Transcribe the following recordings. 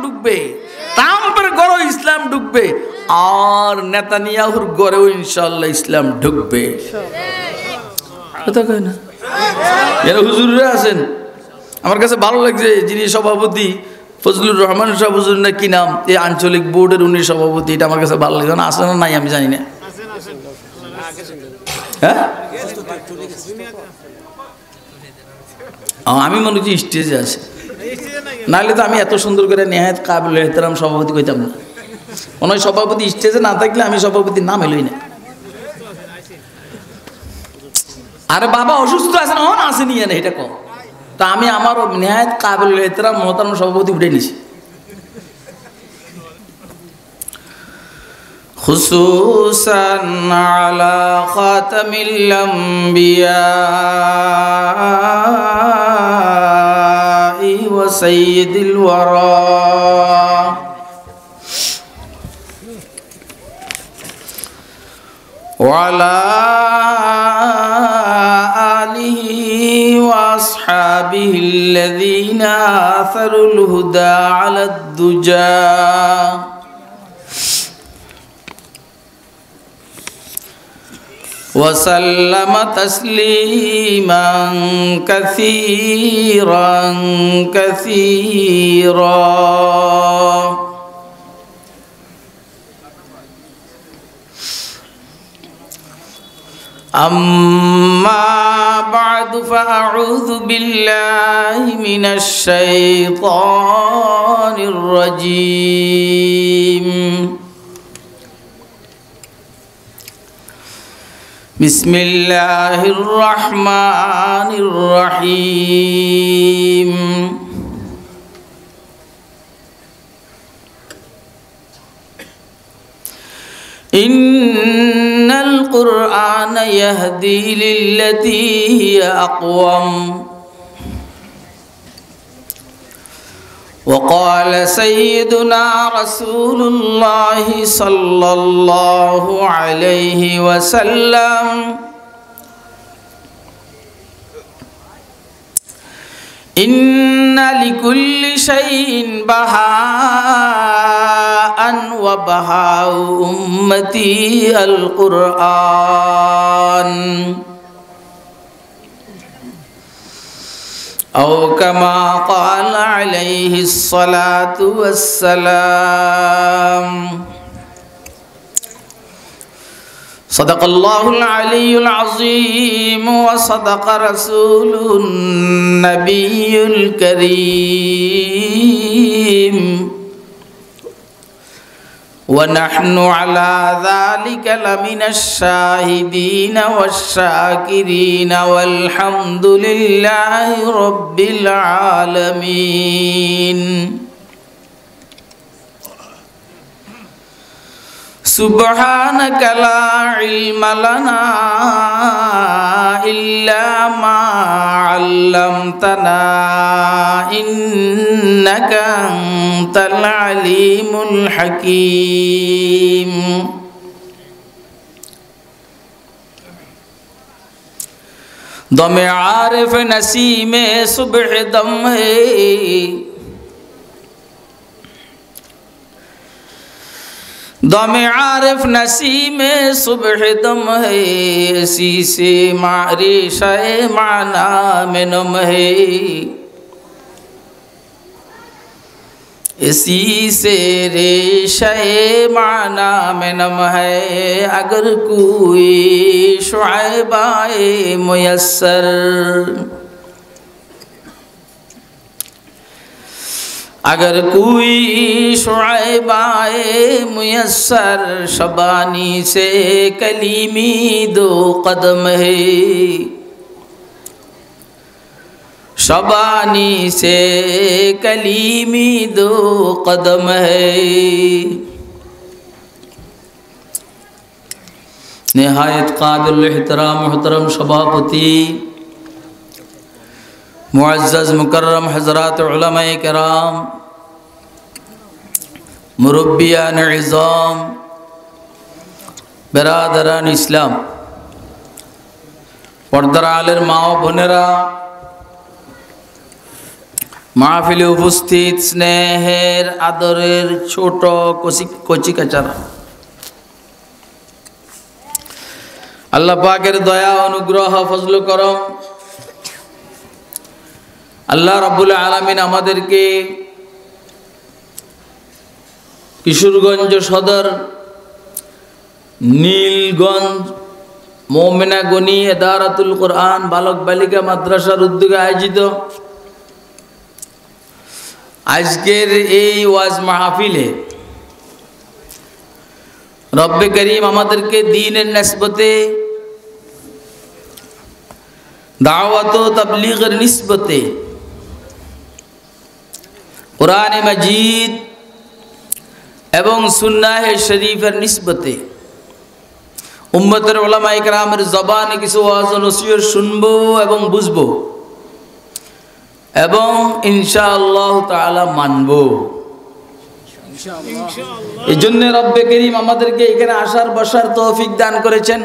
ঢুকবে, ট্রাম্পের ঘরেও ইসলাম ঢুকবে, আর নেতানিয়াহুর ঘরেও ইনশাআল্লাহ ইসলাম ঢুকবে। কথা কয় না? এরা হুজুররা আছেন, আমার কাছে ভালো লাগছে, যিনি সভাপতি ফজলুর রহমান সাহেব হুজুর না কি নাম, এই আঞ্চলিক বোর্ডের উনি সভাপতি, এটা আমার কাছে ভালো লাগছে। না আসে না নাই আমি জানি না। হ্যাঁ, আমি মনে করছি স্টেজে আছে, নাহলে তো আমি এত সুন্দর করে নেহায়েত কাবিল এহতেরাম সভাপতি কইতাম না। ওনার সভাপতি স্টেজে না থাকলে আমি সভাপতির নাম এলোই না। আরে বাবা অসুস্থ আছেন, অন আসেনি না, এটা কম। তা আমি আমার নেহায়েত কাবিল এহতেরাম মোহতারাম সভাপতি উঠে নিছি। খুসুসান আলা খাতামিল আম্বিয়া ওয়া সাইয়্যিদিল ওয়ারা ওয়া আলা আলিহি ওয়া আসহাবিহিল্লাযীনা আসারুল হুদা আলাদ দুজা وسلم تسليما كثيرا كثيرا أما بعد فأعوذ بالله من الشيطان الرجيم بسم الله الرحمن الرحيم إن القرآن يهدي للتي هي أقوم وقال سيدنا رسول الله صلى الله عليه وسلم إن لكل شيء بهاء وبهاء أمتي القرآن أو كما قال عليه الصلاة والسلام صدق الله العلي العظيم وصدق رسوله النبي الكريم ونحن على ذلك لمن الشاهدين والشاكرين والحمد لله رب العالمين سبحانك لا علم لنا إلا ما علمتنا إنك أنت العليم الحكيم दम आरिफ नसीमे सुबह दम है दम आरिफ नसीमे सुबह दम है इसी से मारिशा माना में नम है इसी से रेशे माना में नम है अगर कोई शुआबाए मुयस्सर अगर कोई शुआबाए मुयस्सर शबानी से कलीमी दो कदम है शबानी से कलीमी दो कदम है निहायत काबिल एहतराम मोहतरम सभापति मुअज़्ज़ज़ मुकर्रम हज़रात उलमाए किराम मुरब्बियान इज़ाम बिरादरान इस्लाम पर्दार आलेर मा ओ बोनेरा মাহফিলে উপস্থিত স্নেহের আদরের ছোট কচিকাচারা, আল্লাহ পাকের দয়া অনুগ্রহ ফজল করম আল্লাহ রাব্বুল আলামিন আমাদেরকে কিশোরগঞ্জ সদর নীলগঞ্জ মোমেনা গনি এদারাতুল কোরআন বালক বালিকা মাদ্রাসার উদ্যোগে আয়োজিত আজকের এই ওয়াজ মাহফিলে রব্বে করিম আমাদেরকে দ্বীনের নিসবতে, দাওয়াত ও তাবলীগের নিসবতে, কোরআনে মাজিদ এবং সুন্নাহ শরীফের নিসবতে উম্মতের উলামায়ে কেরামের জবানে কিছু ওয়াজ ও নসিহত শুনবো এবং বুঝবো এবং ইনশাআল্লাহ তাআলা মানবো। এই জন্য রব্বে করিম আমাদেরকে এখানে আসার বসার তৌফিক দান করেছেন।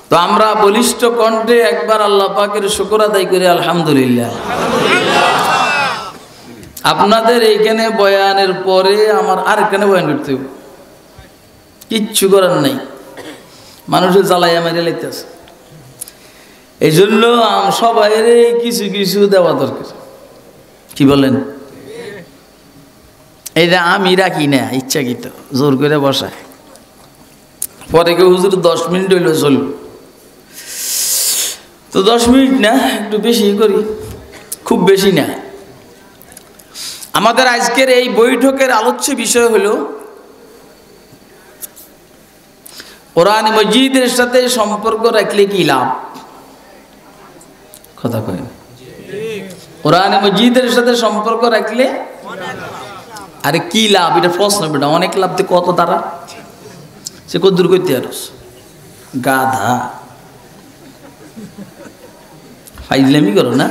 তো আমরা বলিষ্ঠ কণ্ঠে একবার আল্লাহ পাকের শুকর আদায় করি আলহামদুলিল্লাহ। আপনাদের এইখানে বয়ানের পরে আমার আর এখানে বয়ান করতে হবে, কিচ্ছু করার নাই, মানুষের জ্বালাইয়া মেরে লাইতেছে। এই জন্য সবাই কিছু কিছু দেওয়া দরকার, কি বলেন? এইটা আমি রাখি না ইচ্ছাকৃত, জোর করে বসায়, পরে কেউ হুজুর 10 মিনিট হইল চলবে, তো 10 মিনিট না, একটু বেশি করি, খুব বেশি না। আমাদের আজকের এই বৈঠকের আলোচ্য বিষয় হলো কোরআন মজিদের সাথে সম্পর্ক রাখলে কি লাভ? কথা কয়, কোরআন মজিদের সাথে সম্পর্ক রাখলে আরে কি লাভ? এটা প্রশ্ন, বেটা অনেক লাভ। তো কত দ্বারা সে কত দূর করতে আর গাধা ফাইজলামি করো না।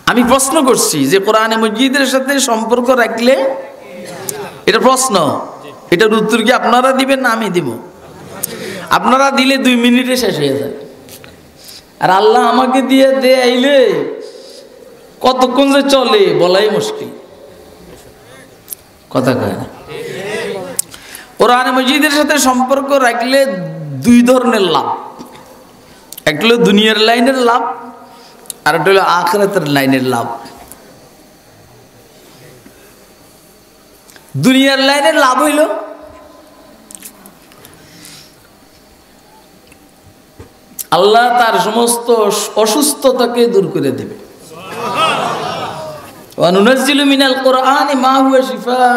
আমি প্রশ্ন করছি যে কোরআন মজিদের সাথে সম্পর্ক রাখলে, এটা প্রশ্ন, এটার উত্তর কি আপনারা দিবেন না আমি দিব? আপনারা দিলে 2 মিনিটে শেষ হয়ে যায়, আর আল্লাহ আমাকে দিয়ে আইলে কতক্ষণ যে চলে বলাই মুশকিল। কথা কয় না? কোরআন মজিদের সাথে সম্পর্ক রাখলে 2 ধরনের লাভ, একটা হলো দুনিয়ার লাইনের লাভ, আর একটা হলো আখিরাতের লাইনের লাভ। দুনিয়ার লাইনের লাভ হইল আল্লাহ তার সমস্ত অসুস্থতাকে দূর করে দেবে। ওয়া নুনাজ্জিলু মিনাল কোরআনি মা হুয়া শিফাআ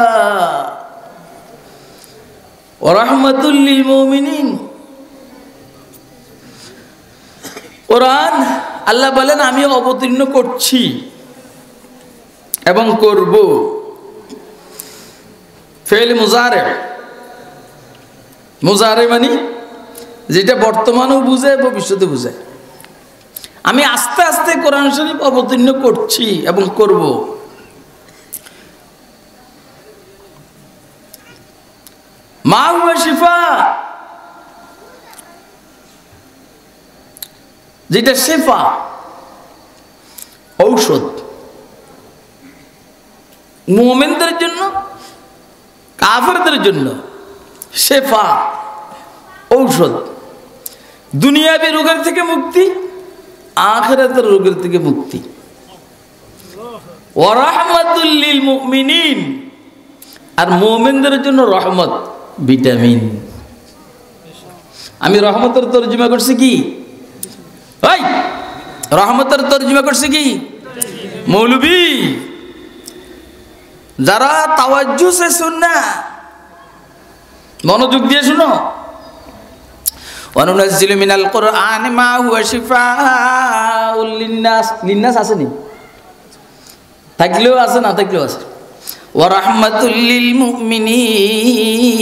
ওয়া রাহমাতুল লিল মুমিনিন। কোরআন আল্লাহ বলেন আমি অবতীর্ণ করছি এবং করব। ফেল মুজারে, মুজারে মানে যেটা বর্তমানেও বুঝায় ভবিষ্যতে বুঝায়। আমি আস্তে আস্তে কোরআন শরীফ অবতীর্ণ করছি এবং করব। মা হুয়া শিফা, যেটা শেফা ঔষধ মুমিনদের জন্য, কাফেরদের জন্য শেফা ঔষধ। দুনিয়াবী রোগের থেকে মুক্তি, আখিরাতের রোগের থেকে মুক্তি। ওয়া রাহমাতুল লিল মুমিনিন, আর মুমিনদের জন্য রহমত, ভিটামিন। আমি রহমতের তরজমা করছি কি? ওই রহমতের তরজমা করছি কি? মৌলবী যারা তাওয়াজ্জু সে শুননা, মনোযোগ দিয়ে শুনো। ওয়ানুনাজ্জিলু মিনাল কোরআনি মা হুয়া শিফাউল লিন্নাস, লিন্নাস আসেনি, থাকলেও আছে, না থাকলেও আছে। ওয়া রাহমাতুল লিল মুমিনিন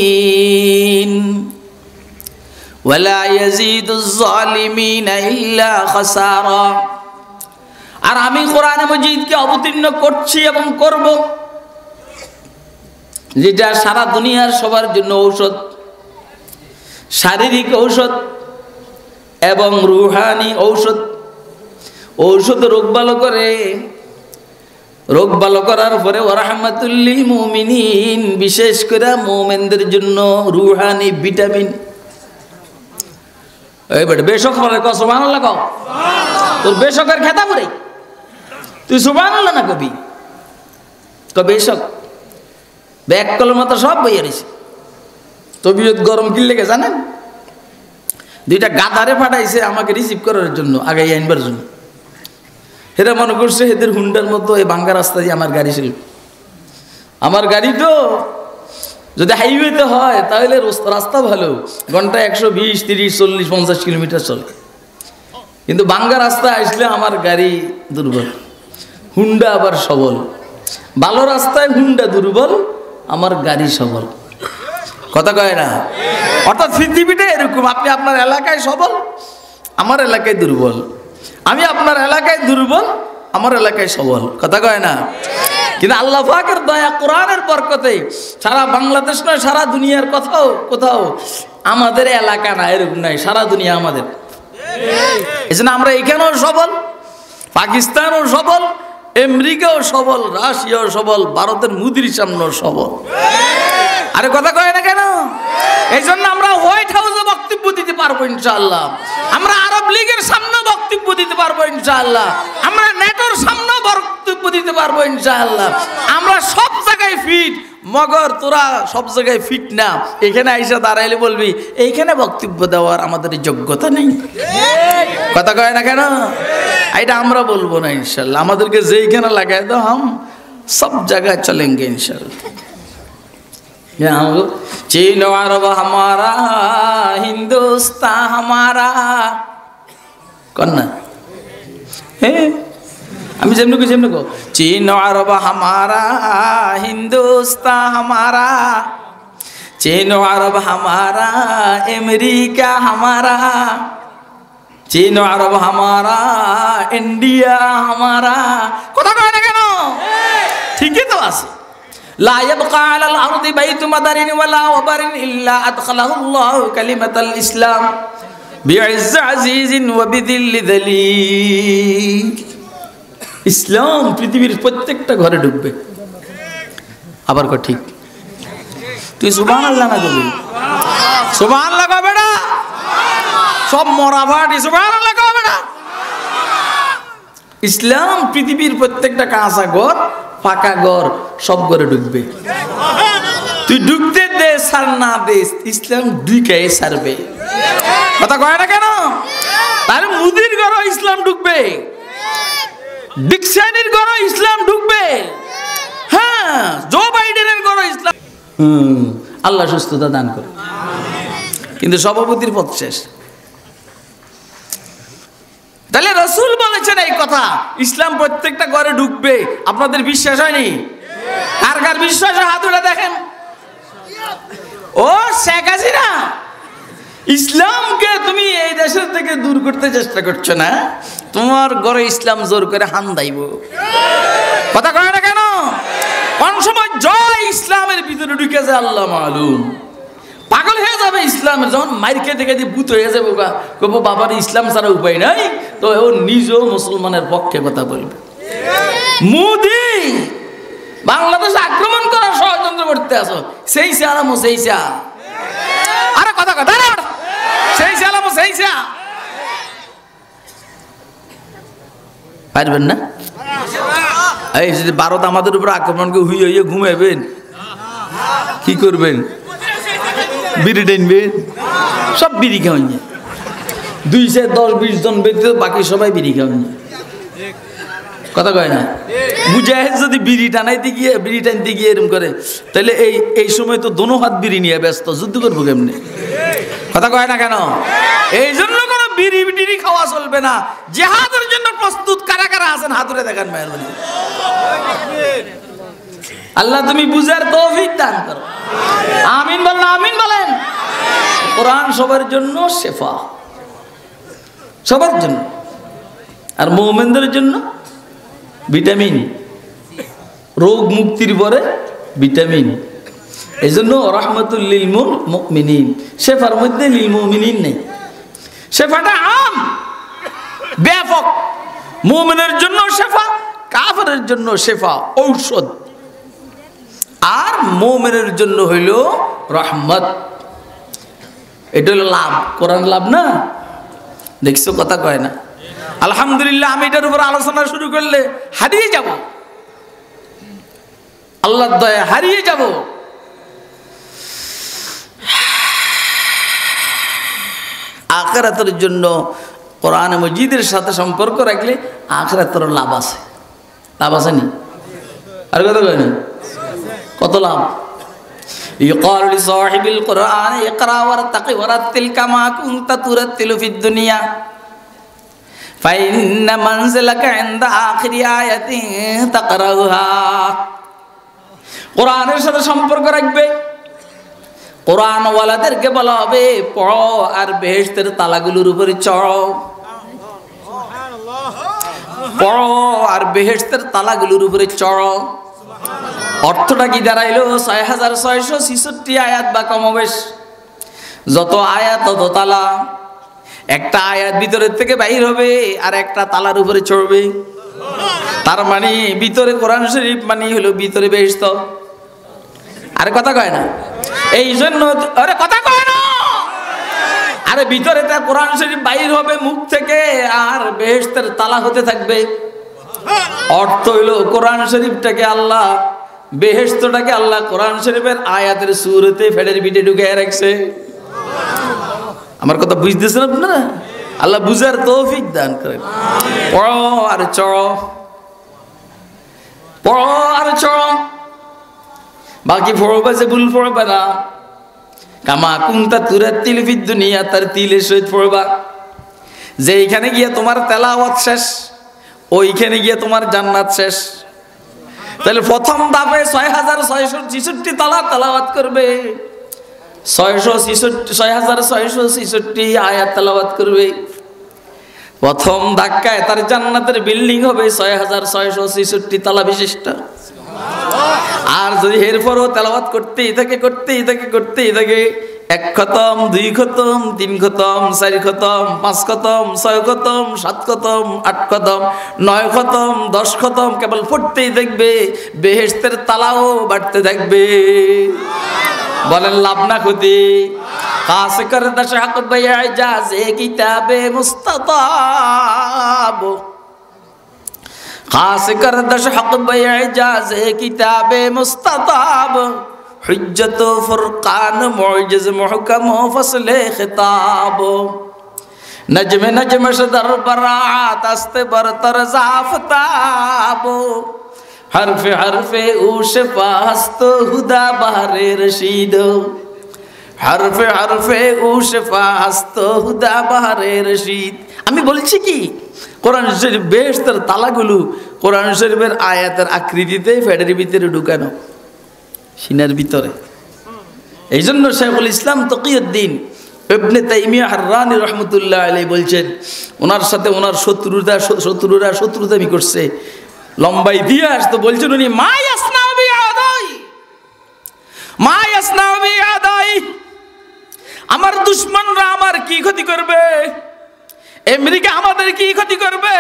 ওয়ালা ইয়াজিদুজ জালিমিনা ইল্লা খাসারা। আর আমি কোরআনে মজিদকে অবতীর্ণ করছি এবং করব, যেটা সারা দুনিয়ার সবার জন্য ঔষধ, শারীরিক ঔষধ এবং রুহানি ঔষধ। ঔষধ রোগ ভালো করে, রোগ ভালো করার পরে ওয়ারাহমাতুল লিল মুমিনিন, বিশেষ করে মুমিনদের জন্য রুহানি ভিটামিন। এই বেটা বেশক বলে ক সুবহানাল্লাহ কও, তোর বেশকের খেতা পড়ে তুই সুবহানাল্লাহ না কবি ক বেশক ব্যাগ কলম মতো সব বইয়ে রয়েছে। তবিয়ত গরম কি লেগে জানেন? দুইটা গাদারে পাঠাইছে আমাকে রিসিভ করার জন্য, আগে আনবার জন্য। এরা মনে করছে এদের হুন্ডার মতো এই ভাঙ্গা রাস্তা দিয়ে আমার গাড়ি ছিল। আমার গাড়ি তো যদি হাইওয়েতে হয় তাহলে রাস্তা ভালো, ঘন্টায় 120, 30, 40, 50 কিলোমিটার চলে। কিন্তু ভাঙ্গা রাস্তা আসলে আমার গাড়ি দুর্বল, হুন্ডা আবার সবল। ভালো রাস্তায় হুন্ডা দুর্বল, আমার গাড়ি সবল। কথা কয় না? অর্থাৎ পৃথিবীটা এরকম, আপনি আপনার এলাকায় সবল, আমার এলাকায় দুর্বল। আমি আপনার এলাকায় দুর্বল, আমার এলাকায় সবল। কথা কয় না? কিন্তু আল্লাহ পাকের দয়া, কোরআনের বরকতে সারা বাংলাদেশ নয়, সারা দুনিয়ার কোথাও কোথাও আমাদের এলাকা না এরকম নাই, সারা দুনিয়া আমাদের। এই জন্য আমরা এখানেও সবল, পাকিস্তানও সবল, আমেরিকাও সবল, রাশিয়াও সবল, ভারতের মুদির সামনেও সবল। আরে কথা কয় না কেন? এই জন্য আমরা হোয়াইট হাউসে বক্তব্য দিতে পারবো ইনশাআল্লাহ, আমরা আরব লীগের সামনে বক্তব্য দিতে পারবো ইনশাআল্লাহ, আমরা নেটোর সামনে বক্তব্য দিতে পারবো ইনশাআল্লাহ। আমরা সব জায়গায় ফিট, মগর তোরা সব জায়গায় ফিট না। এখানে আইসা দাঁড়াইলে বলবি এইখানে বক্তব্য দেওয়ার আমাদের যোগ্যতা নেই। কথা কয় না কেন? এটা আমরা বলবো না ইনশাআল্লাহ। আমাদেরকে যেইখানে লাগাই দাও, হাম সব জায়গায় চলেंगे ইনশাআল্লাহ। चीन अरब हमारा, हिंदुस्तान हमारा, कौन ना আমি যেমন কো चीन अरब हमारा, हिंदुस्तान हमारा, चीन अरब हमारा, अमेरिका हमारा, चीन अरब हमारा, इंडिया हमारा। কথা কয় না কেন? ঠিকই তো আছে। لا يبقى على الأرض بيت مدر ولا وبر إلا أدخله الله كلمة الإسلام بعز عزيز وبذل ذليل। ইসলাম পৃথিবীর প্রত্যেকটা ঘরে ঢুকবে। আবার কো ঠিক? তুই সুবহানাল্লাহ না কবি? সুবহানাল্লাহ কবে না? সব মরা ভাটি সুবহানাল্লাহ কবে না? ইসলাম পৃথিবীর প্রত্যেকটা কাঁচা ঘর, ফাঁকা ঘর, সব ঘরে ঢুকবে। তুই ঢুকতে দে সার না দে, ইসলাম ঢুকাই সারবে। কথা কয় না কেন? তার মুদির ঘরে ইসলাম ঢুকবে, ডিকশনারির ঘরে ইসলাম ঢুকবে, হ্যাঁ জো বাইডেনের ঘরে ইসলাম। আল্লাহ সুস্থতা দান করে। কিন্তু সভাপতির পথ শেষ। তাহলে রাসূল বলেছেন এই কথা, ইসলাম প্রত্যেকটা ঘরে ঢুকবে। আপনাদের বিশ্বাস হয়নি? কার কার বিশ্বাস? হাত উঠে দেখেন। ও শেখ হাসিনা, ইসলামকে তুমি এই দেশের থেকে দূর করতে চেষ্টা করছো না, তোমার ঘরে ইসলাম জোর করে হান দাইব। কথা কয় না কেন? কোন সময় জয় ইসলামের ভিতরে ঢুকে যায় আল্লাহ মালুম। পাগল হয়ে যাবে ইসলামের, যখন মাইর খেতে খেতে ভূত হয়ে যাবে, কব বাবার ইসলাম ছাড়া উপায় নাই, তো ও নিজেও মুসলমানের পক্ষে কথা বলবে। মোদি বাংলাদেশ আক্রমণ করার ষড়যন্ত্র করতে আসো, সেই সালামো সেই সা। আরে কথা কথা সেই সালামো সেই সা পারবেন না? এই যদি ভারত আমাদের উপর আক্রমণকে হুইয়ে হইয়ে ঘুমাবেন, কি করবেন? বিড়ি টানবেন, সব বিড়ি খাওয়ান। 210-20 জন ব্যক্তি, বাকি সবাই বিড়ি খাওয়ান। কথা কয় না? মুজাহিদ যদি বিড়ি টানাইতে গিয়ে, বিড়ি টানতে গিয়ে এরকম করে, তাহলে এই সময় তো দোনো হাত বিড়ি নিয়ে ব্যস্ত, যুদ্ধ করবো কেমনে? কথা কয় না কেন? এই জন্য কোনো বিড়ি টিড়ি খাওয়া চলবে না। জিহাদের জন্য প্রস্তুত কারা কারা আছেন হাত তুলে দেখান মেহরবানি। আল্লাহ তুমি বুঝার তৌফিক দান করো। আমিন বলেন, আমিন বলেন। কোরআন সবার জন্য শেফা, সবার জন্য। আর মুমিনদের জন্য ভিটামিন, রোগ মুক্তির পরে ভিটামিন। এই জন্য রাহমাতুল লিল মুমিনিন, শেফার মধ্যে লিল মুমিনিন নেই। শেফাটা আম, ব্যাপক। মুমিনের জন্য শেফা, কাফেরের জন্য শেফা, ঔষধ। আর মুমিনের জন্য হইল রহমত। এটা হলো লাভ, কোরআন লাভ না? দেখছো কথা কয় না? আলহামদুলিল্লাহ, আমি এটার উপর আলোচনা শুরু করলে হারিয়ে যাব, আল্লাহর দয়া হারিয়ে যাব। আখিরাতের জন্য কোরআন মজিদের সাথে সম্পর্ক রাখলে আখিরাতের লাভ আছে। লাভ আছে নি? আর কথা কয় না? কত লাভ! يقال لصاحب القرآن اقرأ وارتق ورتل كما كنت ترتل في الدنيا فإن منزلك عند آخر آية تقرأها। কোরআনের সাথে সম্পর্ক রাখবে, কোরআন ওয়ালাদেরকে বলা হবে পড়ো আর বেহেশতের তালাগুলোর উপরে চড়ো, পড়ো আর বেহেশতের তালাগুলোর উপরে চড়ো। অর্থটা কি দাঁড়াইলো? ৬৬৬৬ আয়াত বা কমবেশ। যত আয়াত তত তালা। একটা আয়াত ভিতরের থেকে বাইর হবে আর একটা তালার উপরে চড়বে। তার মানে ভিতরে কোরআন শরীফ মানে হলো ভিতরে বেহেশত। আরে কথা কয় না? এই জন্য আরে কথা কয় না, আরে ভিতরে তা কোরআন শরীফ বাইর হবে মুখ থেকে আর বেহেশতের তালা হতে থাকবে। অর্থ হইলো কোরআন শরীফটাকে আল্লাহ, বেহেশতটাকে আল্লাহ কোরআন শরীফের আয়াতের সূরাতে ফেডের বিটে ঢুকায় রাখছে। আমার কথা বুঝতেছেন আপনারা? আল্লাহ বুঝার তৌফিক দান করেন। পড়ো আর চড়ো, পড়ো আর চড়ো, বাকি পড়বা যে ভুল পড়বা না। কামা কুনতা তুরাত্তিল ফিদ দুনিয়া, তার তিলের সহিত পড়বা। যেইখানে গিয়ে তোমার তেলাওয়াত শেষ, ওইখানে গিয়ে তোমার জান্নাত শেষ। তাহলে প্রথম ধাপে ৬৬৬৬ তালা তেলাওয়াত করবে, ৬৬৬৬ আয়াত তেলাওয়াত করবে। প্রথম ধাক্কায় তার জান্নাতের বিল্ডিং হবে ৬৬৬৬ তালা বিশিষ্ট। আর যদি এরপরও তেলাওয়াত করতেই থাকে করতেই থাকে করতেই থাকে, ১ খতম, ২ খতম, ৩ খতম, ৪ খতম, ৫ খতম, ৬ খতম, ৭ খতম, ৮ খতম, ৯ খতম, ১০ খতম, কেবল পড়তেই দেখবে, বেহেশতের তালাও বাড়তে থাকবে। বলেন লাভ না ক্ষতি? খাস কর দশক বেজাজে কিতাবে মুস্তাতাব, খাস কর দশক বেজাজে কিতাবে মুস্তাতাব, হুজ্জত ফুরকান মুজিজ মুহকাম ফসলে খিতাব, নজম নজম সদর বরাত আস্তে বরতর জাফতাব, হরফে হরফে উশফা হস্ত হুদা বাহরে রশিদ, হরফে হরফে উশফা হস্ত হুদা বাহরে রশিদ। আমি বলছি কি, কোরআন শরীফ বেহেশতের তালাগুলো কোরআন শরীফের আয়াতের আকৃতিতে ফেডের ভিতরে ঢুকানো, সিনার ভিতরে। এই জন্য শাইখুল ইসলাম তকিউদ্দিন ইবনে তাইমিয়া হাররানী রহমতুল্লাহ আলাইহি বলছেন, ওনার সাথে ওনার শত্রুরা শত্রুতামি করছে, লম্বা ইতিহাস। তো বলছেন উনি, মা ইয়াসনাউ বিআদাই, মা ইয়াসনাউ বিআদাই, আমার দুশমনরা আমার কি ক্ষতি করবে? আমেরিকা আমাদের কি ক্ষতি করবে?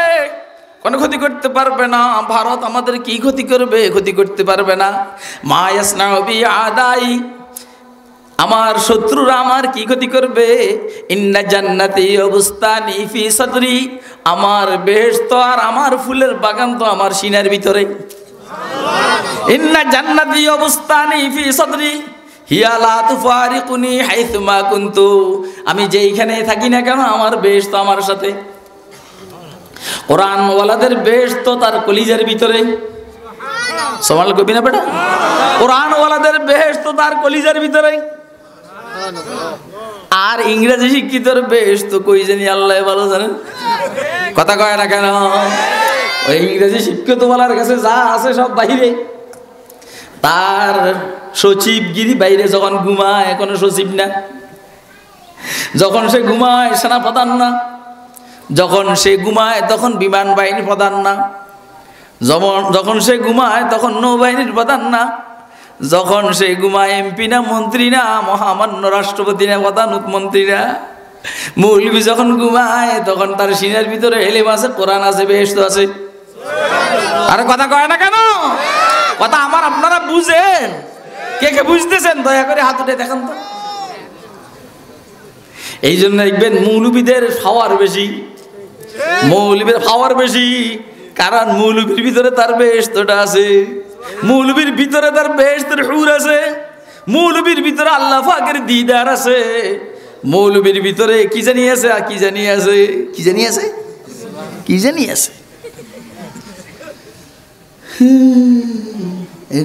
কোনো ক্ষতি করতে পারবে না। ভারত আমাদের কি ক্ষতি করবে? ক্ষতি করতে পারবে না। মা ইয়াসনাউ বিআদাই, আমার শত্রুরা আমার কি ক্ষতি করবে? ইন্না জান্নাতি বুস্তানি ফি সাদরি, আমার বেহেশত আর আমার ফুলের বাগান তো আমার সিনার ভিতরে। ইন্না জান্নাতি বুস্তানি ফি সাদরি হিয়া লা তুফারিকুনি হাইথু মা কুনতু, আমি যেইখানে থাকি না কেন আমার বেহেশত আমার সাথে। কোরআন ওয়ালাদের বেহেশত তার কলিজার ভিতরে। সুবহানাল্লাহ কবি না বেটা? কোরআন ওয়ালাদের বেহেশত তার কলিজার ভিতরে। আর ইংরেজি শিক্ষিতর বেহেশত কই জানি আল্লাহ ভালো জানেন। কথা কয় না কেন? ওই ইংরেজি শিক্ষিত ওয়ালার কাছে যা আছে সব বাইরে। তার সচিবগিরি বাইরে, যখন ঘুমায় কোনো সচিব না, যখন সে ঘুমায় সেনাপ্রধান না, যখন সে ঘুমায় তখন বিমান বাহিনীর প্রধান না, যখন সে ঘুমায় তখন নৌবাহিনীর প্রধান না, যখন সে ঘুমায় এমপি না, মন্ত্রী না, মহামান্য রাষ্ট্রপতি না, প্রধান মন্ত্রী না। মৌলবি যখন ঘুমায় তখন তার সিনার ভিতরে এলেম আছে, কোরআন আছে, বেহেশত আছে। আরে কথা কয় না কেন? কথা আমার আপনারা বুঝেন? কে কে বুঝতেছেন দয়া করে হাত উঠে দেখান তো। এই জন্য দেখবেন মৌলবীদের পাওয়ার বেশি, মৌলবীর পাওয়ার বেশি, কারণ মৌলবীর ভিতরে তার বেহেশতটা আছে, মৌলবীর ভিতরে তার বেহেশতের হুর আছে, মৌলবীর ভিতরে আল্লাহ পাকের দিদার আছে, মৌলবীর ভিতরে কি জানি আছে, কি জানি আছে, কি জানি আছে, কি জানি আছে।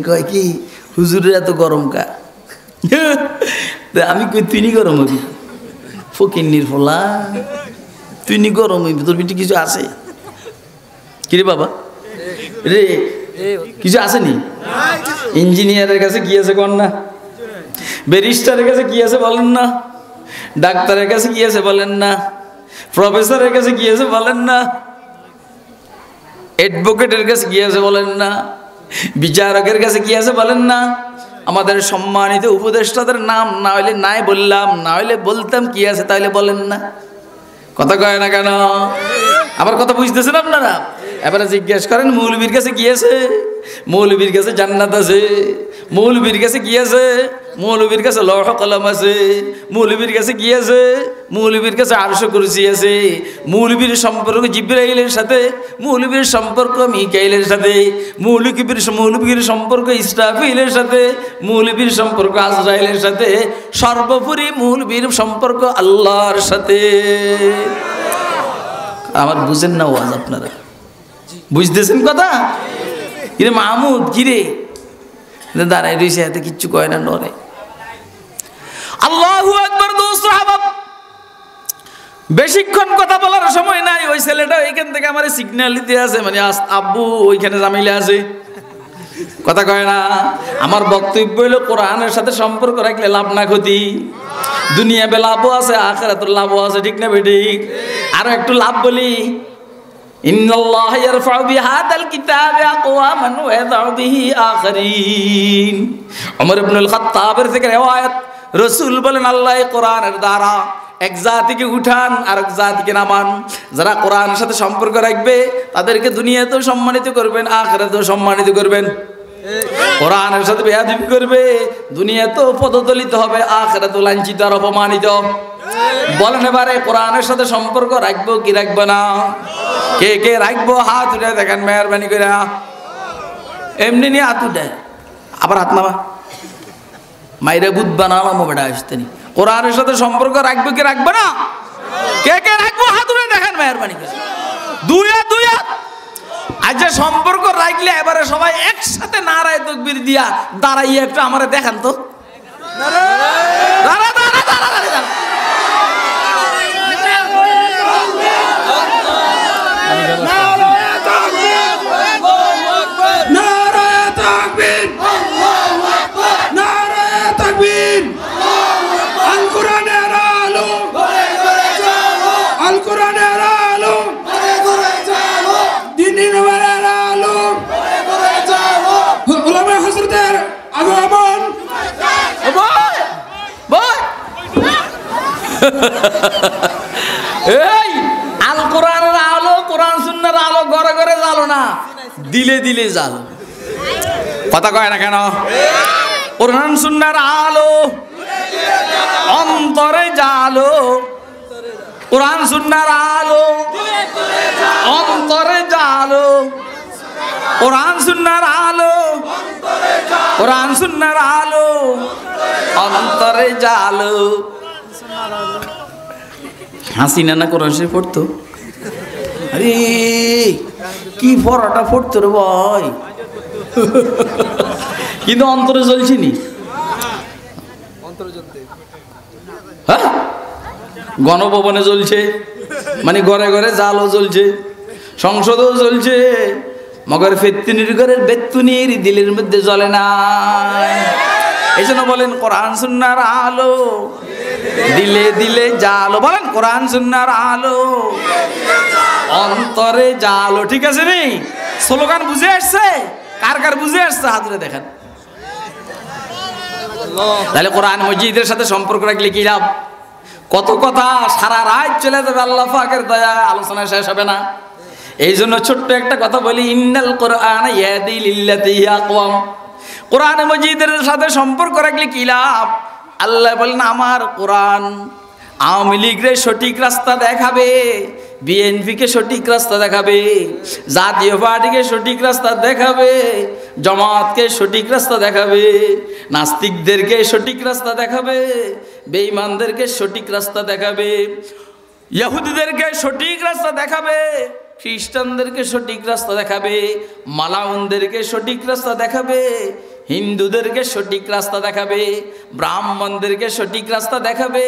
কয় কি হুজুরের এত গরম কা? আমি কই তুই নি গরম হবি, ফকিন্নির ফলা, তুই নি গরম হইবি, তোর ভিতরে কিছু আছে কিরে বাবা রে? কিছু আসেনি? ইঞ্জিনিয়ারের কাছে কি আছে কন না, ব্যারিস্টারের কাছে কি আছে বলেন না, ডাক্তারের কাছে কি আছে বলেন না, প্রফেসরের কাছে কি আছে বলেন না, অ্যাডভোকেটের কাছে কি আছে বলেন না, বিচারকের কাছে কি আছে বলেন না। আমাদের সম্মানিত উপদেষ্টাদের নাম না হইলে নাই বললাম, না হইলে বলতাম কি আছে, তাইলে বলেন না। কথা কয় না কেন? আমার কথা বুঝতেছেন আপনারা? এবারে জিজ্ঞেস করেন মৌলবীর কাছে কি আছে? মৌলবীর কাছে জান্নাত আছে, মৌলবীর কাছে কি আছে? মৌলবীর কাছে লৌহ কলম আছে, মৌলবীর কাছে কি আছে? মৌলবীর কাছে আরশ কুরসি আছে, মৌলবীর সম্পর্ক জিবরাইলের সাথে, মৌলবীর সম্পর্ক মিকাইলের সাথে, মৌলবীর সম্পর্ক ইসরাফিলের সাথে, মৌলবীর সম্পর্ক আজরাইলের সাথে, সর্বোপরি মৌলবীর সম্পর্ক আল্লাহর সাথে। আমার বুঝেন না ওয়াজ আপনারা? বুঝতেছেন কথা? কিরে মাহমুদ, কিরে দাঁড়াই রয়েছে, এতে কিচ্ছু কয় না, নরে। আল্লাহু আকবার। দোস্ত আহবাব, বেশিক্ষণ কথা বলার সময় নাই। ওই ছেলেটা এইখান থেকে আমার সিগন্যাল দিতে আছে, মানে আব্বু ওইখানে জামিলে আছে, কথা কয় না। আমার বক্তব্য হইলো কোরআনের সাথে সম্পর্ক রাখলে লাভ না ক্ষতি, দুনিয়াতে লাভও আছে, আখিরাতের লাভও আছে, ঠিক না বেঠিক? আরো একটু লাভ বলি, ইন্নাল্লাহ ইয়ারফাউ বিহাদাল কিতাবি আকওয়ামান ওয়া ইয়াযউ বিহি আখারিন। ওমর ইবনুল খাত্তাবের থেকে রিওয়ায়াত, রাসূল বলেন আল্লাহ কোরআনের দ্বারা এক জাতিকে উঠান আর এক জাতিকে নামান। যারা কোরআনের সাথে সম্পর্ক রাখবে তাদেরকে দুনিয়াতেও সম্মানিত করবেন, আখিরাতেও সম্মানিত করবেন। কোরআনের সাথে বেয়াদবি করবে, দুনিয়াতেও পদদলিত হবে, আখিরাতেও লাঞ্ছিত আর অপমানিত। বলেন এবারে কোরআনের সাথে সম্পর্ক রাখবো কি রাখবো না? কে কে রাখবো হাত উঠে দেখেন মেহরবানি করে। এমনি নিয়ে হাত উঠে, আবার হাত নামা, মাইরে বুধ বানালাম বেটা আসতেনি। কোরআনের সাথে সম্পর্ক রাখবো কি রাখবো না? কে কে রাখবো হাত উঠে দেখেন মেহরবানি করে। দুই হাত, দুই হাত। আচ্ছা, সম্পর্ক রাখলে এবারে সবাই একসাথে নারায়ে তাকবীর দিয়া দাঁড়াইয়া একটু আমারে দেখান তো। দাঁড়া দাঁড়া দাঁড়া দাঁড়া, এই আল কোরআনের আলো, কোরআন সুন্নাহর আলো ঘরে ঘরে জ্বালো না, দিলে দিলে জ্বালো। কথা কয় না কেন? কোরআন সুন্নাহর আলো অন্তরে জ্বালো, কোরআন সুন্নাহর আলো অন্তরে জ্বালো, কোরআন সুন্নাহর আলো, কোরআন সুন্নাহর আলো অন্তরে জ্বালো। হাসিনা না কোরআন শরীফ পড়তো? আরে কি পড়াটা পড়তো রে ভাই, কিন্তু অন্তরে জ্বলছি নি। হ্যাঁ, গণভবনে জ্বলছে, মানে ঘরে ঘরে জালও জ্বলছে, সংসদেও জ্বলছে, মগর ফেত্তুনির ঘরের বেত্তুনির দিলের মধ্যে জ্বলে না। এই জন্য বলেন কোরআন সুন্নাহর আলো দিলে দিলে জালো। বলেন কোরআন সুন্নাহর আলো অন্তরে জালো। ঠিক আছে নি? স্লোগান বুঝে আসছে? কার কার বুঝে আসছে হাত ধরে দেখেন। তাহলে কোরআন মজিদের সাথে সম্পর্ক রাখলে কি লাভ? কত কথা সারা রাত চলে যাবে, আল্লাহ পাকের দয়া আলোচনা শেষ হবে না। এই জন্য ছোট্ট একটা কথা বলি, ইন্নাল কোরআন ইয়াহদি লিল্লাতি হিয়া আকওয়াম। কোরআন মজিদের সাথে সম্পর্ক রাখলে কি লাভ? আল্লাহ বলেন আমার কোরআন আওয়ামী লীগের সঠিক রাস্তা দেখাবে, বিএনপিকে সঠিক রাস্তা দেখাবে, জাতীয় পার্টিকে সঠিক রাস্তা দেখাবে, জামাতকে সঠিক রাস্তা দেখাবে, নাস্তিকদেরকে সঠিক রাস্তা দেখাবে, বেঈমানদেরকে সঠিক রাস্তা দেখাবে, ইহুদিদেরকে সঠিক রাস্তা দেখাবে, খ্রিস্টানদেরকে সঠিক রাস্তা দেখাবে, মালাউনদেরকে সঠিক রাস্তা দেখাবে, হিন্দুদেরকে সঠিক রাস্তা দেখাবে, ব্রাহ্মণদেরকে সঠিক রাস্তা দেখাবে,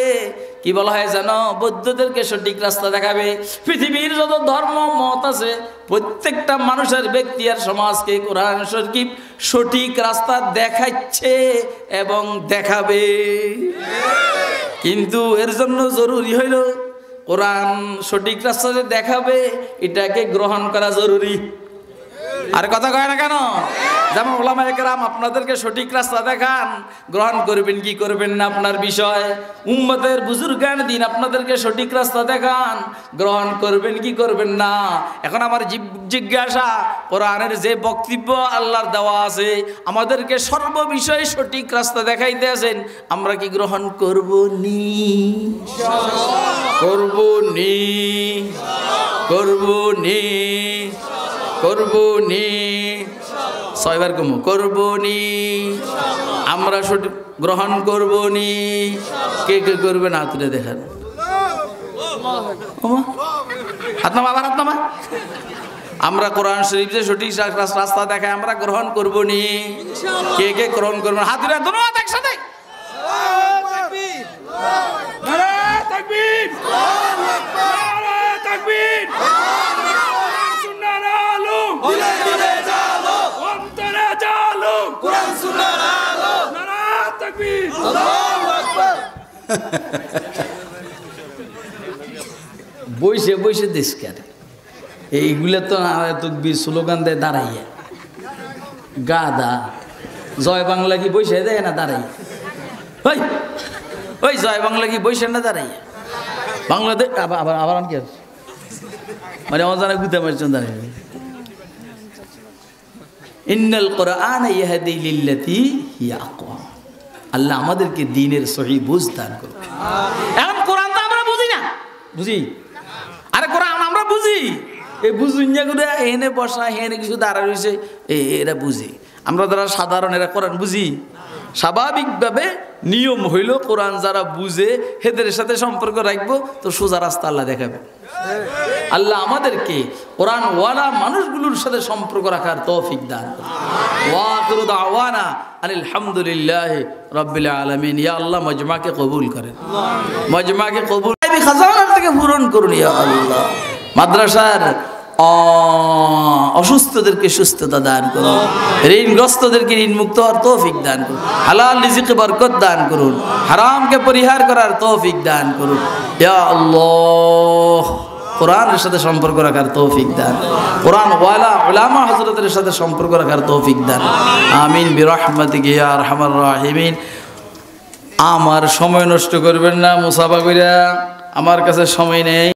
কি বলা হয় জানো, বৌদ্ধদেরকে সঠিক রাস্তা দেখাবে। পৃথিবীর যত ধর্ম মত আছে প্রত্যেকটা মানুষের ব্যক্তি আর সমাজকে কোরআন শরীফ সঠিক রাস্তা দেখাচ্ছে এবং দেখাবে। কিন্তু এর জন্য জরুরি হইল কোরআন সঠিক রাস্তা যে দেখাবে এটাকে গ্রহণ করা জরুরি। আর কথা কয় না কেন? যেমন ওলামায়ে কেরাম আপনাদেরকে সঠিক রাস্তা দেখান, গ্রহণ করবেন কি করবেন না আপনার বিষয়। উম্মতের বুজুর্গান দিন আপনাদেরকে সঠিক রাস্তা দেখান, গ্রহণ করবেন কি করবেন না। এখন আমার জিজ্ঞাসা, কোরআনের যে বক্তব্য আল্লাহর দেওয়া আছে আমাদেরকে সর্ববিষয়ে সঠিক রাস্তা দেখাইতে আছেন, আমরা কি গ্রহণ করব নি? করব নি? করব নি? করব নি? ছয়বার কমু করব নি? আমরা সঠিক গ্রহণ করব নি? কে কে করবে না তুলে দেখান। হাত নামা, আবার হাত নামা। আমরা কোরআন শরীফ যে সঠিক রাস্তা দেখায় আমরা গ্রহণ করব নি? কে কে গ্রহণ করবেন? হাত তুলে ধন্যবাদ একসাথে। বইসে বইসে দেশ কারে এইগুলা তো তুকবি স্লোগান দেয় দাঁড়াইয়া, গাদা জয় বাংলা কি বইসে দেয় না দাঁড়াইয়া? ওই ওই জয় বাংলা কি বইসে না দাঁড়াইয়া? বাংলাদেশ আবার আবার কি মানে অজানা গুতে মারছেন দাঁড়াই। ইন্নাল কোরআন ইয়াহদি লিল্লাতি হিয়া আকওয়াম। আল্লাহ আমাদেরকে দ্বীনের সহি বুঝ দান করুন। এখন কোরআন তো আমরা বুঝি না, বুঝি? আরে কোরআন আমরা বুঝি, এই বুঝুইয়া করে এনে বসা হেনে কিছু দাঁড়া রয়েছে এরা বুঝি। আমরা যারা সাধারণ এরা কোরআন বুঝি? স্বাভাবিকভাবে নিয়ম হইল কোরআন যারা বুঝে হেদের সাথে সম্পর্ক রাখবো তো সোজা রাস্তা আল্লাহ দেখাবে। আল্লাহ আমাদেরকে কোরআন ওয়ালা মানুষগুলোর সাথে সম্পর্ক রাখার তৌফিক দান করুন। ওয়া আখিরু দাওয়ানা আলহামদুলিল্লাহি রাব্বিল আলামিন। ইয়া আল্লাহ মজমাকে কবুল করেন, মজমাকে কবুল খাজানার থেকে পূরণ করুন ইয়া আল্লাহ। মাদ্রাসার অসুস্থদেরকে সুস্থতা দান করুন, ঋণগ্রস্তদেরকে ঋণ মুক্ত হওয়ার তৌফিক দান করুন, হালাল রিজিকে বরকত দান করুন, হারামকে পরিহার করার তৌফিক দান করুন ইয়া আল্লাহ। কোরআনের সাথে সম্পর্ক রাখার তৌফিক দান, কোরআন ওয়ালা উলামা হযরতের সাথে সম্পর্ক রাখার তৌফিক দান। আমিন বিরহমাতিকা ইয়া আরহামার রাহিমিন। আমার সময় নষ্ট করবেন না মুসাফা কইরা, আমার কাছে সময় নেই।